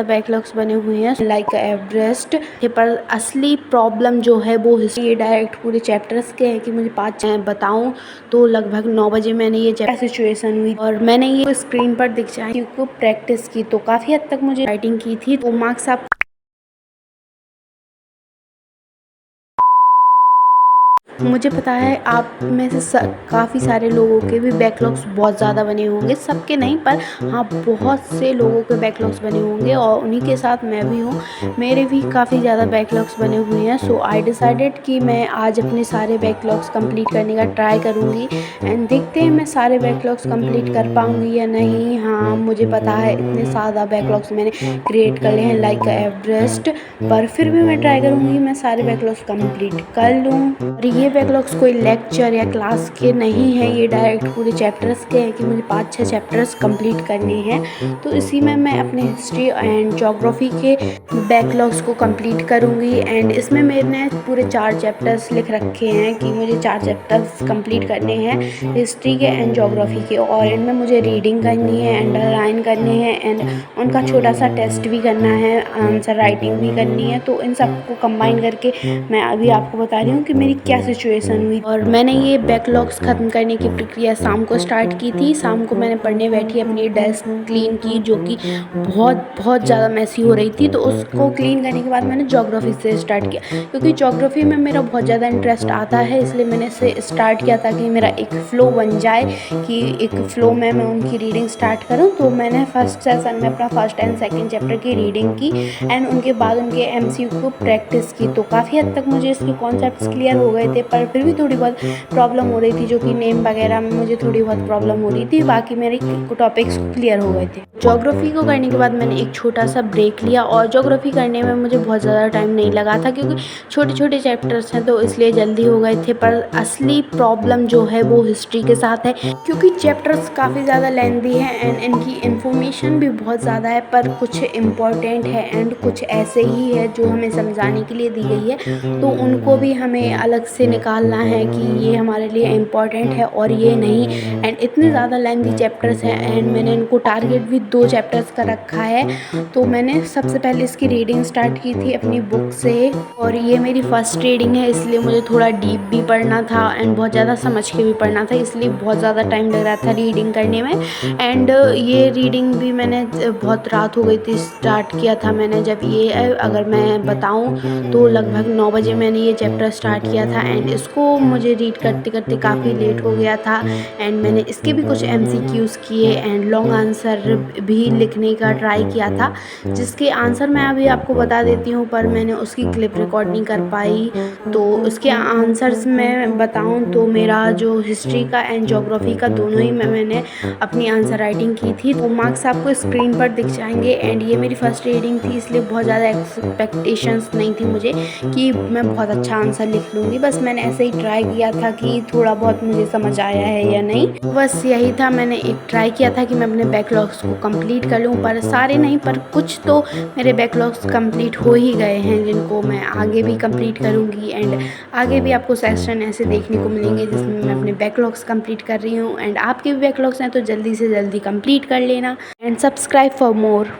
ज़्यादा बैकलॉग्स बने हुए हैं लाइक एवरेस्ट। पर असली प्रॉब्लम जो है वो ये डायरेक्ट पूरे चैप्टर्स के हैं कि मुझे 5 बताऊं तो लगभग 9 बजे मैंने ये सिचुएशन हुई और मैंने ये स्क्रीन पर दिख जाए को प्रैक्टिस की तो काफ़ी हद तक मुझे राइटिंग की थी तो मार्क्स आप मुझे पता है आप में से काफ़ी सारे लोगों के भी बैकलॉग्स बहुत ज़्यादा बने होंगे, सबके नहीं पर हाँ बहुत से लोगों के बैकलॉग्स बने होंगे और उन्हीं के साथ मैं भी हूँ। मेरे भी काफ़ी ज़्यादा बैकलॉग्स बने हुए हैं। सो आई डिसाइडेड कि मैं आज अपने सारे बैकलॉग्स कंप्लीट करने का ट्राई करूँगी एंड देखते हैं मैं सारे बैकलॉग्स कंप्लीट कर पाऊँगी या नहीं। हाँ मुझे पता है इतने ज़्यादा बैकलॉग्स मैंने क्रिएट कर लिए हैं लाइक एवरेस्ट, पर फिर भी मैं ट्राई करूँगी मैं सारे बैकलॉग्स कंप्लीट कर लूँ। और ये बैकलॉग्स कोई लेक्चर या क्लास के नहीं है, ये डायरेक्ट पूरे चैप्टर्स के हैं कि मुझे 5-6 चैप्टर्स कंप्लीट करने हैं। तो इसी में मैं अपने हिस्ट्री एंड ज्योग्राफी के बैकलॉग्स को कंप्लीट करूँगी एंड इसमें मैंने पूरे 4 चैप्टर्स लिख रखे हैं कि मुझे 4 चैप्टर्स कंप्लीट करने हैं हिस्ट्री के एंड ज्योग्राफी के और इनमें मुझे रीडिंग करनी है, अंडरलाइन करनी है एंड उनका छोटा सा टेस्ट भी करना है, आंसर राइटिंग भी करनी है। तो इन सबको कंबाइन करके मैं अभी आपको बता रही हूँ कि मेरी क्या सिचुएशन हुई। और मैंने ये बैकलॉग्स ख़त्म करने की प्रक्रिया शाम को स्टार्ट की थी। शाम को मैंने पढ़ने बैठी, अपनी डेस्क क्लीन की जो कि बहुत ज़्यादा मैसी हो रही थी। तो उसको क्लीन करने के बाद मैंने ज्योग्राफी से स्टार्ट किया क्योंकि ज्योग्राफी में मेरा बहुत ज़्यादा इंटरेस्ट आता है, इसलिए मैंने इसे स्टार्ट किया ताकि मेरा एक फ़्लो बन जाए कि एक फ़्लो में मैं उनकी रीडिंग स्टार्ट करूँ। तो मैंने फर्स्ट सेशन में अपना फर्स्ट एंड सेकेंड चैप्टर की रीडिंग की एंड उनके बाद उनके MCQ को प्रैक्टिस की। तो काफ़ी हद तक मुझे इसके कॉन्सेप्ट्स क्लियर हो गए थे, पर फिर भी थोड़ी बहुत प्रॉब्लम हो रही थी जो कि नेम वगैरह में मुझे थोड़ी बहुत प्रॉब्लम हो रही थी, बाकी मेरे टॉपिक्स क्लियर हो गए थे। ज्योग्राफी को करने के बाद मैंने एक छोटा सा ब्रेक लिया और ज्योग्राफी करने में मुझे बहुत ज़्यादा टाइम नहीं लगा था क्योंकि छोटे छोटे चैप्टर्स हैं तो इसलिए जल्दी हो गए थे। पर असली प्रॉब्लम जो है वो हिस्ट्री के साथ है क्योंकि चैप्टर्स काफ़ी ज़्यादा लेंथी हैं एंड इनकी इन्फॉर्मेशन भी बहुत ज़्यादा है, पर कुछ इम्पॉर्टेंट है एंड कुछ ऐसे ही है जो हमें समझाने के लिए दी गई है, तो उनको भी हमें अलग से निकालना है कि ये हमारे लिए इम्पॉर्टेंट है और ये नहीं। एंड इतने ज़्यादा लेंथी चैप्टर्स हैं एंड मैंने इनको टारगेट भी 2 चैप्टर्स का रखा है। तो मैंने सबसे पहले इसकी रीडिंग स्टार्ट की थी अपनी बुक से और ये मेरी फर्स्ट रीडिंग है, इसलिए मुझे थोड़ा डीप भी पढ़ना था एंड बहुत ज़्यादा समझ के भी पढ़ना था, इसलिए बहुत ज़्यादा टाइम लग रहा था रीडिंग करने में। एंड ये रीडिंग भी मैंने बहुत रात हो गई थी, स्टार्ट किया था मैंने जब ये अगर मैं बताऊं तो लगभग 9 बजे मैंने ये चैप्टर स्टार्ट किया था एंड इसको मुझे रीड करते करते काफ़ी लेट हो गया था एंड मैंने इसके भी कुछ MCQs किए एंड लॉन्ग आंसर भी लिखने का ट्राई किया था, जिसके आंसर मैं अभी आपको बता देती हूँ पर मैंने उसकी क्लिप रिकॉर्ड नहीं कर पाई। तो उसके आंसर्स मैं बताऊँ तो मेरा जो हिस्ट्री का एंड ज्योग्राफी का दोनों ही मैंने अपनी आंसर राइटिंग की थी। तो मार्क्स आपको स्क्रीन पर दिख जाएंगे एंड ये मेरी फर्स्ट रीडिंग थी, इसलिए बहुत ज़्यादा एक्सपेक्टेशंस नहीं थी मुझे कि मैं बहुत अच्छा आंसर लिख लूँगी। बस मैंने ऐसे ही ट्राई किया था कि थोड़ा बहुत मुझे समझ आया है या नहीं, बस यही था। मैंने एक ट्राई किया था कि मैं अपने बैकलॉग्स को कंप्लीट कर लूँ, पर सारे नहीं पर कुछ तो मेरे बैकलॉग्स कंप्लीट हो ही गए हैं जिनको मैं आगे भी कंप्लीट करूँगी एंड आगे भी आपको सेशन ऐसे देखने को मिलेंगे जिसमें मैं अपने बैकलॉग्स कंप्लीट कर रही हूँ एंड आपके भी बैकलॉग्स हैं तो जल्दी से जल्दी कंप्लीट कर लेना एंड सब्सक्राइब फॉर मोर।